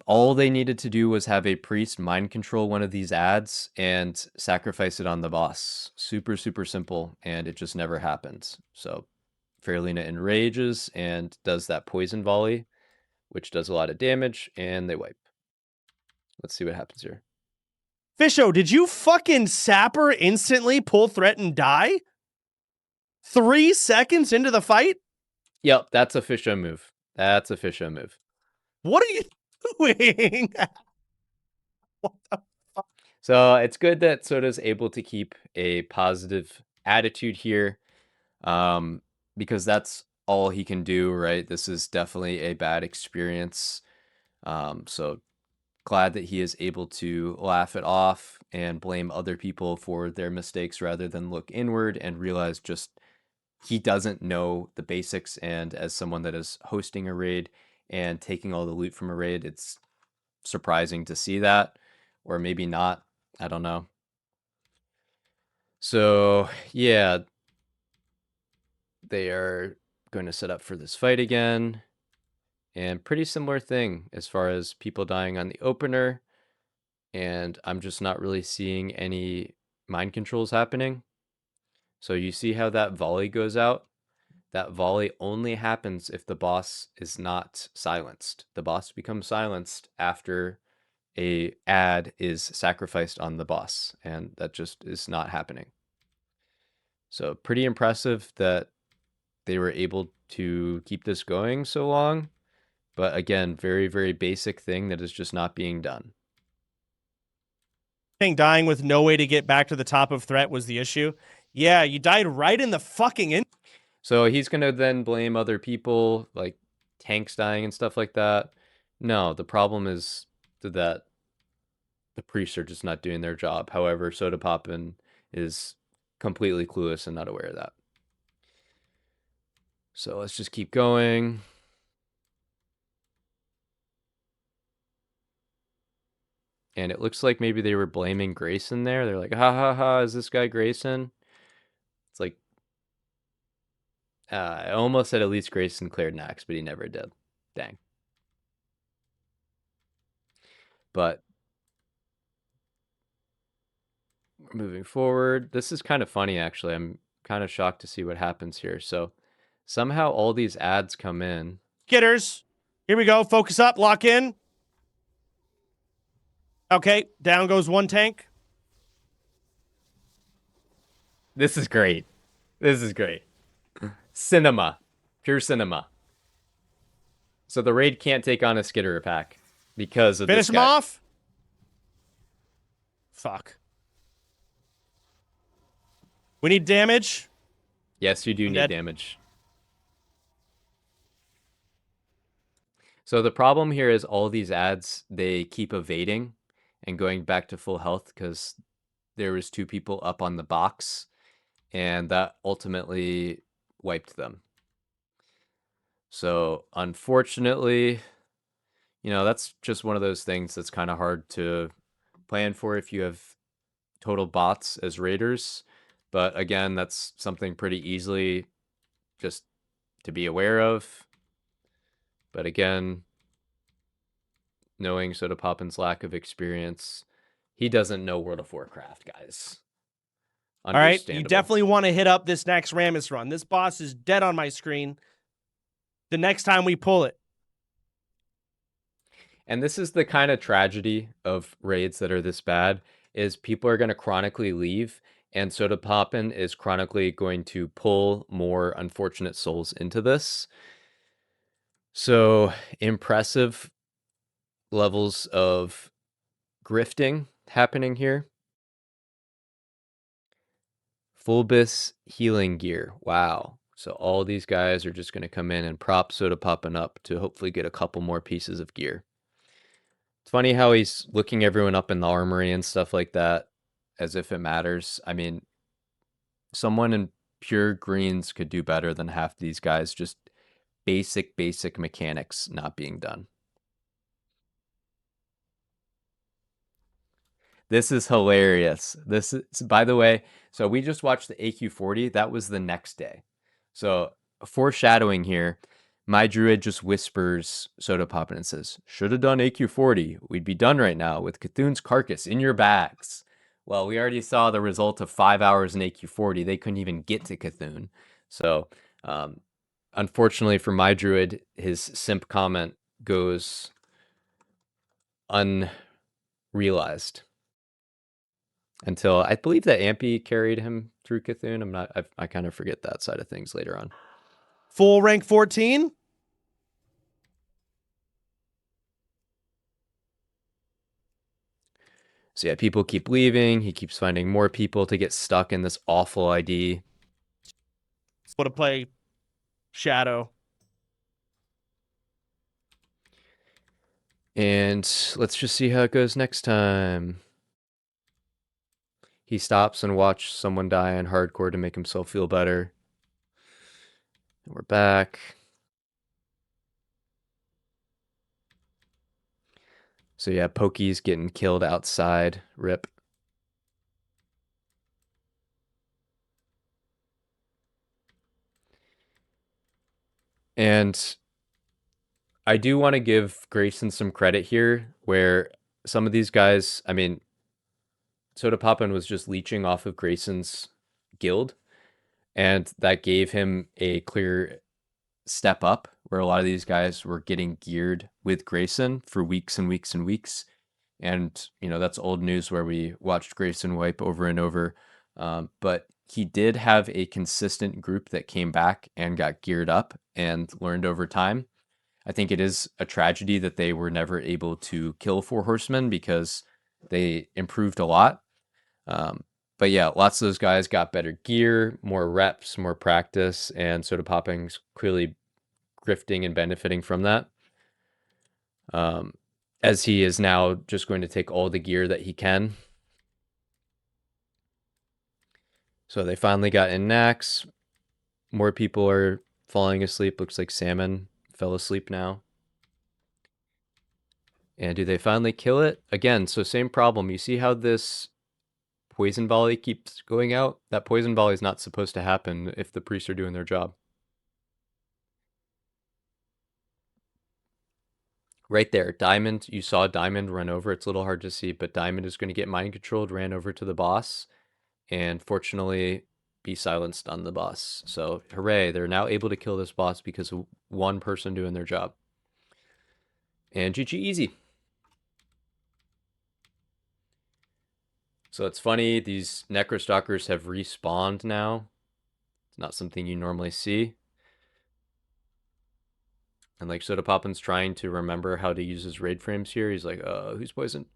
all they needed to do was have a priest mind control one of these ads and sacrifice it on the boss. Super, super simple, and it just never happened. So Fairlina enrages and does that poison volley, which does a lot of damage, and they wipe. Let's see what happens here. Fisho, did you fucking sapper instantly, pull threat, and die? 3 seconds into the fight? Yep, that's a Fisho move. That's a Fisho move. What are you doing? What the fuck? So it's good that Soda's able to keep a positive attitude here, because that's all he can do, right? This is definitely a bad experience. So glad that he is able to laugh it off and blame other people for their mistakes rather than look inward and realize just he doesn't know the basics. And as someone that is hosting a raid and taking all the loot from a raid, it's surprising to see that, or maybe not. I don't know. So yeah, they are going to set up for this fight again. And pretty similar thing as far as people dying on the opener. And I'm just not really seeing any mind controls happening. So you see how that volley goes out? That volley only happens if the boss is not silenced. The boss becomes silenced after a ad is sacrificed on the boss, and that just is not happening. So pretty impressive that they were able to keep this going so long. But again, very, very basic thing that is just not being done. I think dying with no way to get back to the top of threat was the issue. Yeah, you died right in the fucking in. So he's going to then blame other people, like tanks dying and stuff like that. No, the problem is that the priests are just not doing their job. However, Sodapoppin is completely clueless and not aware of that. So let's just keep going. And it looks like maybe they were blaming Graycen there. They're like, ha ha ha, is this guy Graycen? It's like, I almost said at least Graycen cleared Naxx, but he never did. Dang. But moving forward, this is kind of funny, actually. I'm kind of shocked to see what happens here. So somehow all these ads come in. Getters. Here we go. Focus up. Lock in. Okay. Down goes one tank. This is great. This is great. Cinema. Pure cinema. So the raid can't take on a skitterer pack because of Finish this him guy. off. Fuck. We need damage. Yes, you do I'm need dead. damage. So the problem here is all these ads, they keep evading and going back to full health because there was 2 people up on the box, and that ultimately wiped them. So unfortunately, you know, that's just one of those things that's kind of hard to plan for if you have total bots as raiders. But again, that's something pretty easily just to be aware of. But again, knowing Sodapoppin's lack of experience, he doesn't know World of Warcraft, guys. All right. You Understandable. definitely want to hit up this next Rammus run. This boss is dead on my screen the next time we pull it. And this is the kind of tragedy of raids that are this bad, is people are going to chronically leave, and Sodapoppin is chronically going to pull more unfortunate souls into this. So impressive levels of grifting happening here. Fulbus healing gear. Wow. So all these guys are just going to come in and prop Sodapoppin up to hopefully get a couple more pieces of gear. It's funny how he's looking everyone up in the armory and stuff like that as if it matters. I mean, someone in pure greens could do better than half these guys. Just basic mechanics not being done. This is hilarious. This is, by the way, so we just watched the AQ40. That was the next day. So foreshadowing here, my druid just whispers Sodapoppin and says, should have done AQ40. We'd be done right now with Cthulhu's carcass in your bags. Well, we already saw the result of 5 hours in AQ40. They couldn't even get to Cthulhu. So unfortunately for my druid, his simp comment goes unrealized. Until I believe that Ampy carried him through Cthulhu. I kind of forget that side of things later on. Full rank 14. So yeah, people keep leaving. He keeps finding more people to get stuck in this awful ID. Want to play Shadow. And let's just see how it goes next time. He stops and watches someone die in hardcore to make himself feel better. And we're back. So yeah, Pokey's getting killed outside. Rip. And I do want to give Graycen some credit here, where some of these guys, I mean, Sodapoppin was just leeching off of Graycen's guild, and that gave him a clear step up, where a lot of these guys were getting geared with Graycen for weeks and weeks and weeks. And, you know, that's old news where we watched Graycen wipe over and over. But he did have a consistent group that came back and got geared up and learned over time. I think it is a tragedy that they were never able to kill 4 horsemen because they improved a lot. But yeah, lots of those guys got better gear, more reps, more practice, and Sodapoppin's clearly grifting and benefiting from that. As he is now just going to take all the gear that he can. So they finally got in Naxx. More people are falling asleep. Looks like Salmon fell asleep now. And do they finally kill it? Again, so same problem. You see how this poison volley keeps going out? That poison volley is not supposed to happen if the priests are doing their job. Right there, Diamond, you saw Diamond run over. It's a little hard to see, but Diamond is going to get mind controlled, ran over to the boss, and fortunately be silenced on the boss. So hooray, they're now able to kill this boss because of one person doing their job. And GG easy. So it's funny, these Necrostalkers have respawned now. It's not something you normally see. And like Sodapoppin's trying to remember how to use his raid frames here. He's like, who's poisoned?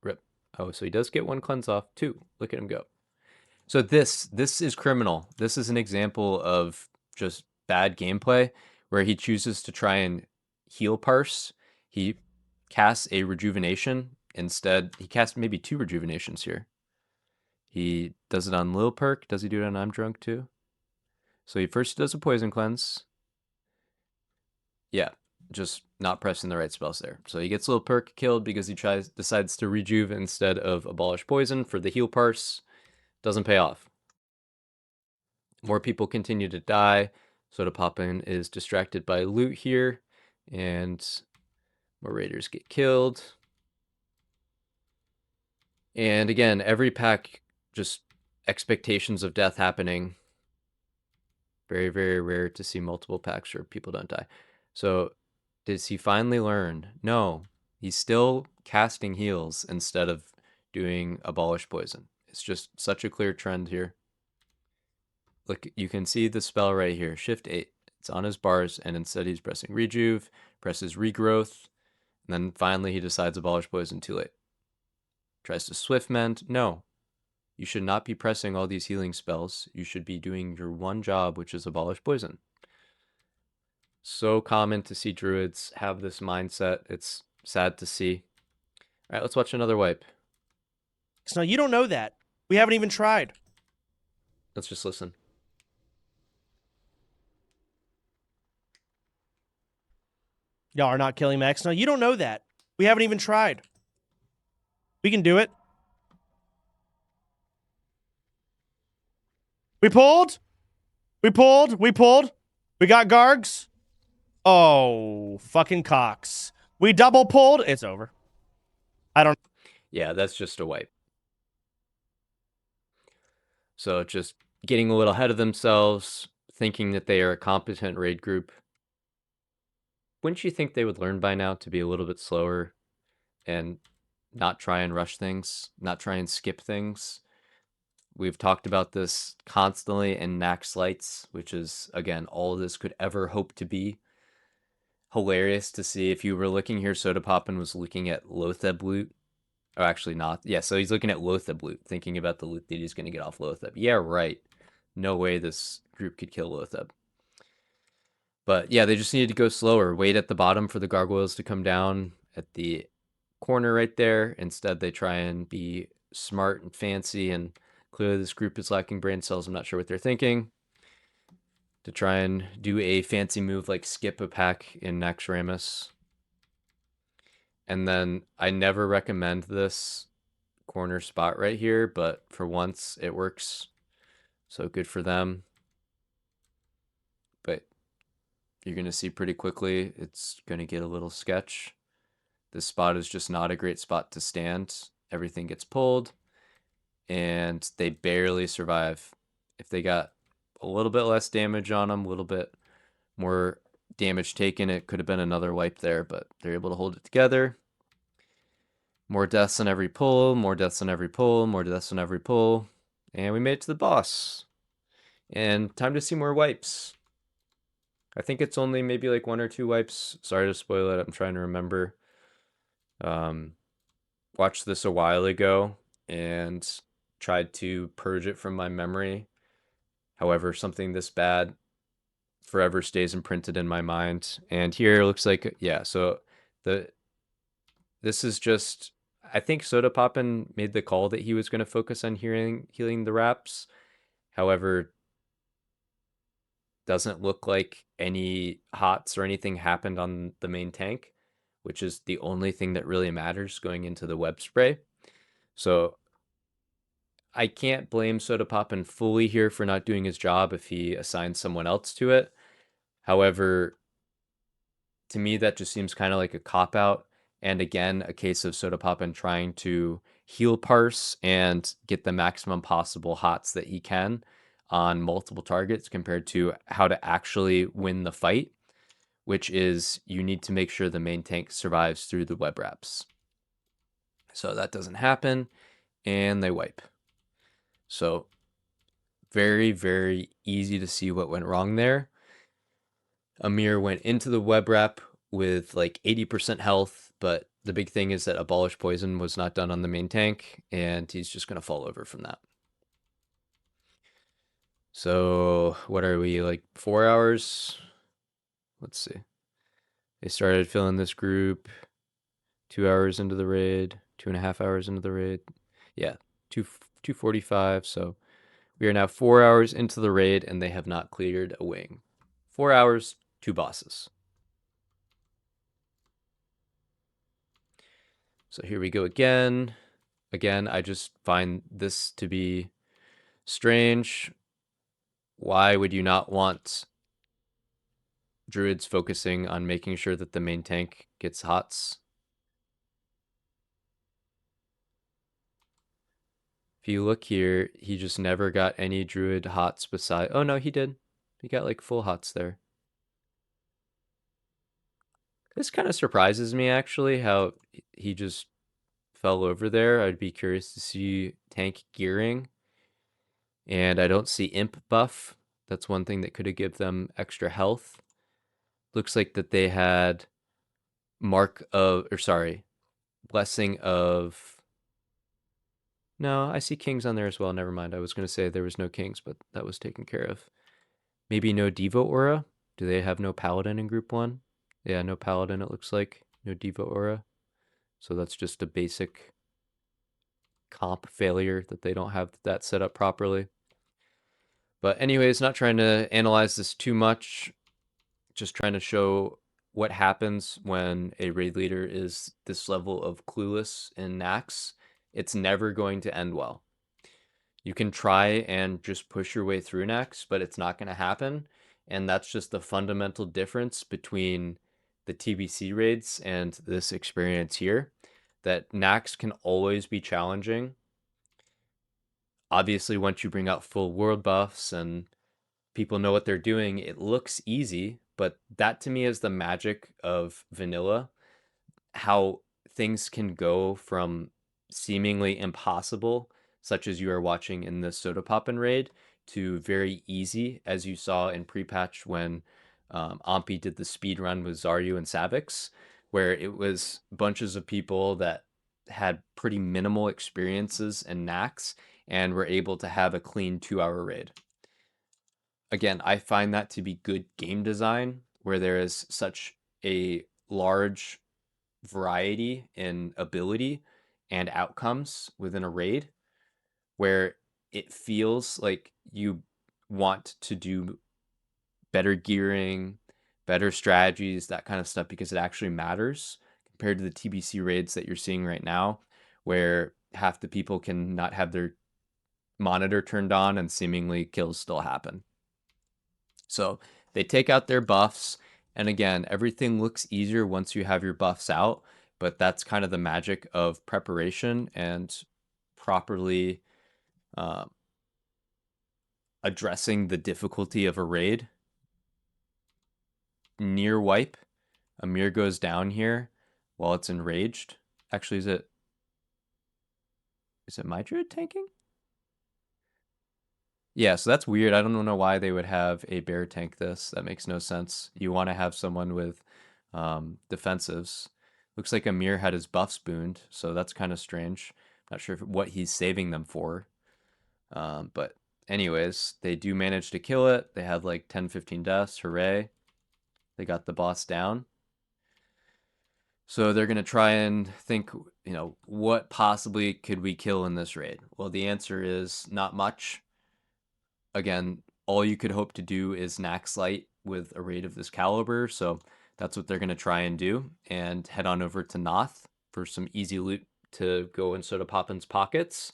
Rip. Oh, so he does get 1 cleanse off. 2. Look at him go. So this is criminal. This is an example of just bad gameplay where he chooses to try and heal parse. He casts a rejuvenation instead. He casts maybe 2 rejuvenations here. He does it on Lil Perk. Does he do it on I'm Drunk too? So he first does a poison cleanse. Yeah, just not pressing the right spells there. So he gets Lil Perk killed because he decides to rejuve instead of abolish poison for the heal parse. Doesn't pay off. More people continue to die. Sodapoppin is distracted by loot here, and more raiders get killed. And again, every pack, just expectations of death happening. Very, very rare to see multiple packs where people don't die. So, does he finally learn? No, he's still casting heals instead of doing abolish poison. It's just such a clear trend here. Look, you can see the spell right here, Shift 8. It's on his bars, and instead he's pressing Rejuve, presses Regrowth, and then finally he decides abolish poison too late. Tries to Swift Mend. No, you should not be pressing all these healing spells. You should be doing your one job, which is abolish poison. So common to see druids have this mindset. It's sad to see. All right, let's watch another wipe. No, you don't know that. We haven't even tried. Let's just listen. Y'all are not killing Max. No, you don't know that. We haven't even tried. We can do it. We pulled. We pulled. We pulled. We got Gargs. Oh, fucking cocks. We double pulled. It's over. I don't. Yeah, that's just a wipe. So just getting a little ahead of themselves, thinking that they are a competent raid group. Wouldn't you think they would learn by now to be a little bit slower and not try and rush things, not try and skip things? We've talked about this constantly in Naxx Lights, which is, again, all this could ever hope to be. Hilarious to see. If you were looking here, Sodapoppin was looking at Lotheb loot. Oh, actually not. Yeah, so he's looking at Lotheb loot, thinking about the loot that he's going to get off Lotheb. Yeah, right. No way this group could kill Lotheb. But yeah, they just needed to go slower. Wait at the bottom for the gargoyles to come down at the corner right there. Instead, they try and be smart and fancy, and clearly this group is lacking brain cells. I'm not sure what they're thinking. To try and do a fancy move like skip a pack in Naxx. And then I never recommend this corner spot right here, but for once it works. So good for them. But you're going to see pretty quickly it's going to get a little sketch. This spot is just not a great spot to stand. Everything gets pulled, and they barely survive. If they got a little bit less damage on them, a little bit more damage taken. It could have been another wipe there, but they're able to hold it together. More deaths on every pull, more deaths on every pull, more deaths on every pull. And we made it to the boss. And time to see more wipes. I think it's only maybe like 1 or 2 wipes. Sorry to spoil it. I'm trying to remember. Watched this a while ago and tried to purge it from my memory. However, something this bad forever stays imprinted in my mind. And here it looks like, yeah, so this is just, I think Sodapoppin made the call that he was going to focus on healing the wraps. However, doesn't look like any hots or anything happened on the main tank, which is the only thing that really matters going into the web spray. So I can't blame Sodapoppin fully here for not doing his job if he assigned someone else to it. However, to me, that just seems kind of like a cop-out. And again, a case of Sodapoppin trying to heal parse and get the maximum possible hots that he can on multiple targets compared to how to actually win the fight, which is you need to make sure the main tank survives through the web wraps. So that doesn't happen, and they wipe. So very, very easy to see what went wrong there. Amir went into the web wrap with like 80% health, but the big thing is that Abolish Poison was not done on the main tank, and he's just going to fall over from that. So what are we, like 4 hours? Let's see. They started filling this group 2 hours into the raid, 2.5 hours into the raid. Yeah, 2:45. So we are now 4 hours into the raid, and they have not cleared a wing. 4 hours, 2 bosses. So here we go again. Again, I just find this to be strange. Why would you not want druids focusing on making sure that the main tank gets hots? If you look here, he just never got any druid hots beside. Oh no, he did. He got like full hots there. This kind of surprises me actually, how he just fell over there. I'd be curious to see tank gearing. And I don't see imp buff. That's one thing that could have given them extra health. Looks like that they had blessing of. No, I see kings on there as well. Never mind. I was going to say there was no kings, but that was taken care of. Maybe no Devo aura. Do they have no paladin in group 1? Yeah, no paladin it looks like. No Devo aura. So that's just a basic comp failure that they don't have that set up properly. But anyways, not trying to analyze this too much. Just trying to show what happens when a raid leader is this level of clueless in Naxx. It's never going to end well. You can try and just push your way through Naxx, but it's not going to happen. And that's just the fundamental difference between the TBC raids and this experience here. That Naxx can always be challenging. Obviously, once you bring out full world buffs and people know what they're doing, it looks easy, but that to me is the magic of vanilla. How things can go from seemingly impossible, such as you are watching in the Sodapoppin raid, to very easy, as you saw in Prepatch when Ampi did the speed run with Zaryu and Savix, where it was bunches of people that had pretty minimal experiences in Naxx and were able to have a clean 2-hour raid. Again, I find that to be good game design, where there is such a large variety in ability and outcomes within a raid, where it feels like you want to do better gearing, better strategies, that kind of stuff, because it actually matters compared to the TBC raids that you're seeing right now, where half the people can not have their monitor turned on and seemingly kills still happen. So they take out their buffs, and again, everything looks easier once you have your buffs out, but that's kind of the magic of preparation and properly addressing the difficulty of a raid. near wipe. Amir goes down here while it's enraged. Actually, is it my druid tanking? Yeah, so that's weird. I don't know why they would have a bear tank this. That makes no sense. You want to have someone with defensives. Looks like Amir had his buff spooned, so that's kind of strange. Not sure what he's saving them for. But anyways, they do manage to kill it. They had like 10, 15 deaths. Hooray. They got the boss down. So they're going to try and think, what possibly could we kill in this raid? Well, the answer is not much. Again, all you could hope to do is Naxx light with a raid of this caliber. So that's what they're going to try and do, and head on over to Noth for some easy loot to go in Sodapoppin's pockets.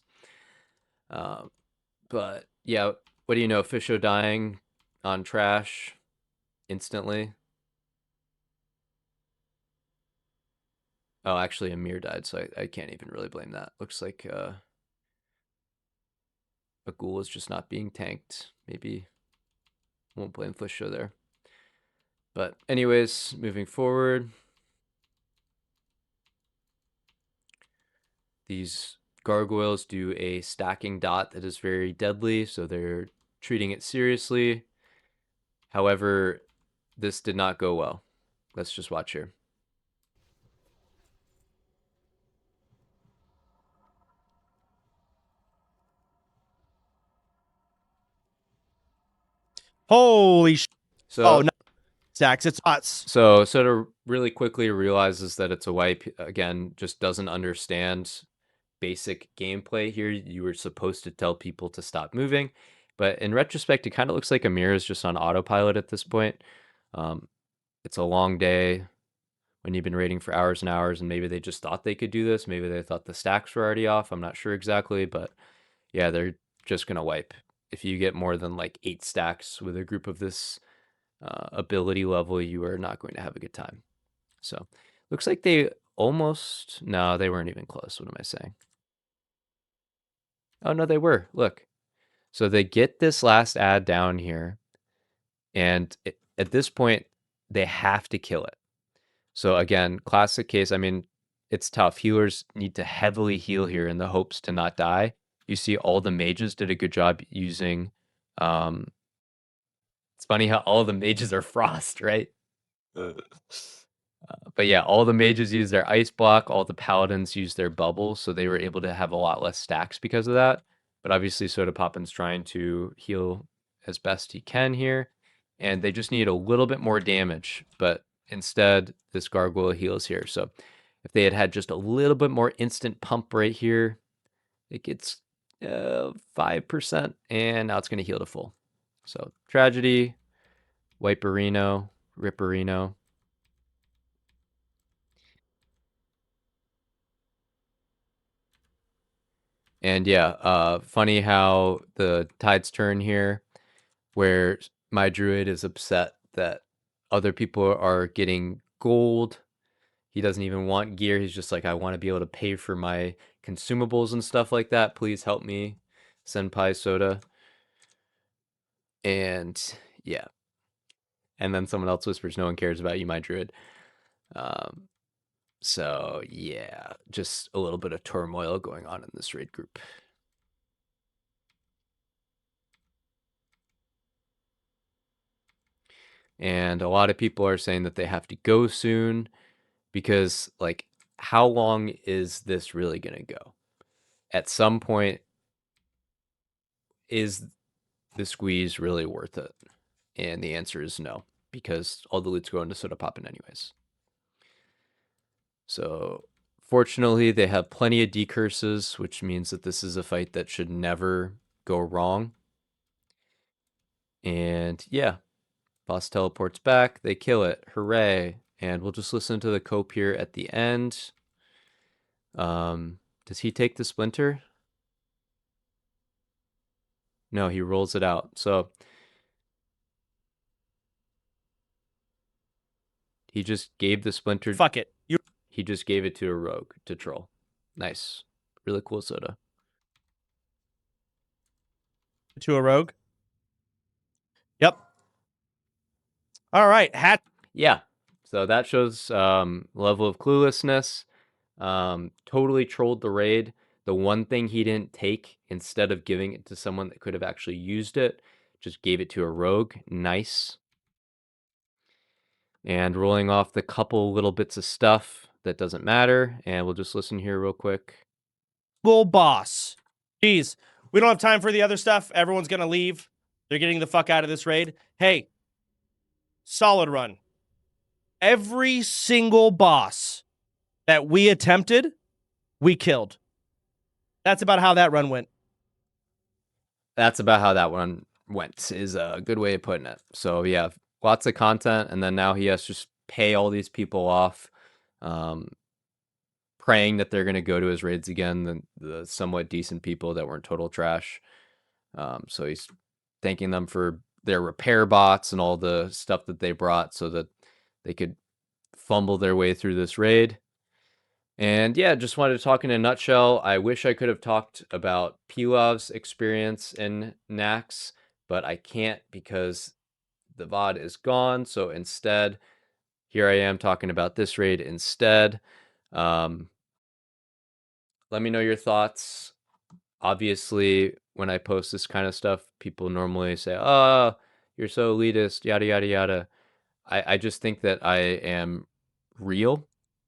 But yeah, what do you know? Fisho dying on trash instantly. Oh, actually, Amir died, so I can't even really blame that. Looks like a ghoul is just not being tanked. Maybe won't blame Fisho there. But anyways, moving forward. These gargoyles do a stacking dot that is very deadly, so they're treating it seriously. However, this did not go well. Let's just watch here. Holy sh! So, Oh no, Naxx, it's nuts. So Soda really quickly realizes that it's a wipe. Again, just doesn't understand basic gameplay here. You were supposed to tell people to stop moving, but in retrospect, it kind of looks like Amir is just on autopilot at this point. It's a long day when you've been raiding for hours and hours, and maybe they just thought they could do this. Maybe they thought the stacks were already off. I'm not sure exactly, but yeah, they're just gonna wipe. If you get more than like 8 stacks with a group of this ability level, you are not going to have a good time. So looks like they almost, no, they weren't even close. What am I saying? Oh no, they were. Look. So they get this last ad down here, and at this point, they have to kill it. So again, classic case. I mean, it's tough. Healers need to heavily heal here in the hopes to not die. You see all the mages did a good job using, it's funny how all the mages are frost, right? But yeah, all the mages use their ice block, all the paladins use their bubble, so they were able to have a lot less stacks because of that. But obviously Sodapoppin's trying to heal as best he can here, and they just need a little bit more damage, but instead this gargoyle heals here. So if they had had just a little bit more instant pump right here, it gets 5%, and now it's going to heal to full. So tragedy, wiperino, ripperino. And yeah, funny how the tides turn here, where my druid is upset that other people are getting gold. He doesn't even want gear. He's just like, I want to be able to pay for my consumables and stuff like that. Please help me, Senpai Soda. And yeah. And then someone else whispers, no one cares about you, my druid. So yeah, just a little bit of turmoil going on in this raid group. And a lot of people are saying that they have to go soon because, like, how long is this really going to go? At some point, is the squeeze really worth it? And the answer is no, because all the loot's going to Sodapoppin anyways. So fortunately, they have plenty of decurses, which means that this is a fight that should never go wrong. And yeah, boss teleports back. They kill it. Hooray. And we'll just listen to the cope here at the end. Does he take the splinter? No, he rolls it out. So he just gave the splinter. Fuck it. He just gave it to a rogue to troll. Nice. Really cool Soda. To a rogue. Yep. All right. Yeah. So that shows level of cluelessness. Totally trolled the raid. The one thing he didn't take, instead of giving it to someone that could have actually used it, just gave it to a rogue. Nice. And rolling off the couple little bits of stuff that doesn't matter. And we'll just listen here real quick. Full boss. Jeez, we don't have time for the other stuff. Everyone's gonna leave. They're getting the fuck out of this raid. Hey, solid run. Every single boss that we attempted, we killed. That's about how that run went. That's about how that one went, is a good way of putting it. So yeah, lots of content, and then now he has to just pay all these people off, praying that they're going to go to his raids again, the somewhat decent people that weren't total trash. So he's thanking them for their repair bots and all the stuff that they brought so that they could fumble their way through this raid. And yeah, just wanted to talk in a nutshell. I wish I could have talked about Pilav's experience in Naxx, but I can't because the VOD is gone. So instead, here I am talking about this raid instead. Let me know your thoughts. Obviously, when I post this kind of stuff, people normally say, "Oh, you're so elitist," yada, yada, yada. I just think that I am real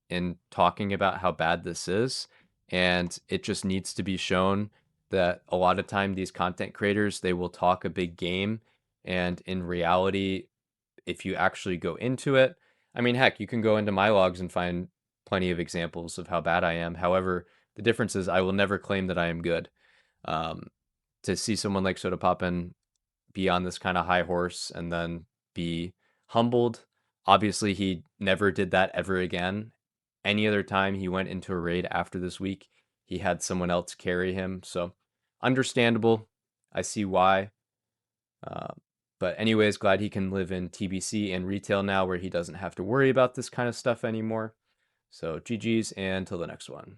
in talking about how bad this is. And it just needs to be shown that a lot of time these content creators, they will talk a big game. And in reality, if you actually go into it, I mean, heck, you can go into my logs and find plenty of examples of how bad I am. However, the difference is I will never claim that I am good. To see someone like Sodapoppin be on this kind of high horse and then be humbled. Obviously, he never did that ever again. Any other time he went into a raid after this week, he had someone else carry him. So understandable. I see why. But anyways, glad he can live in TBC and retail now where he doesn't have to worry about this kind of stuff anymore. So GG's and till the next one.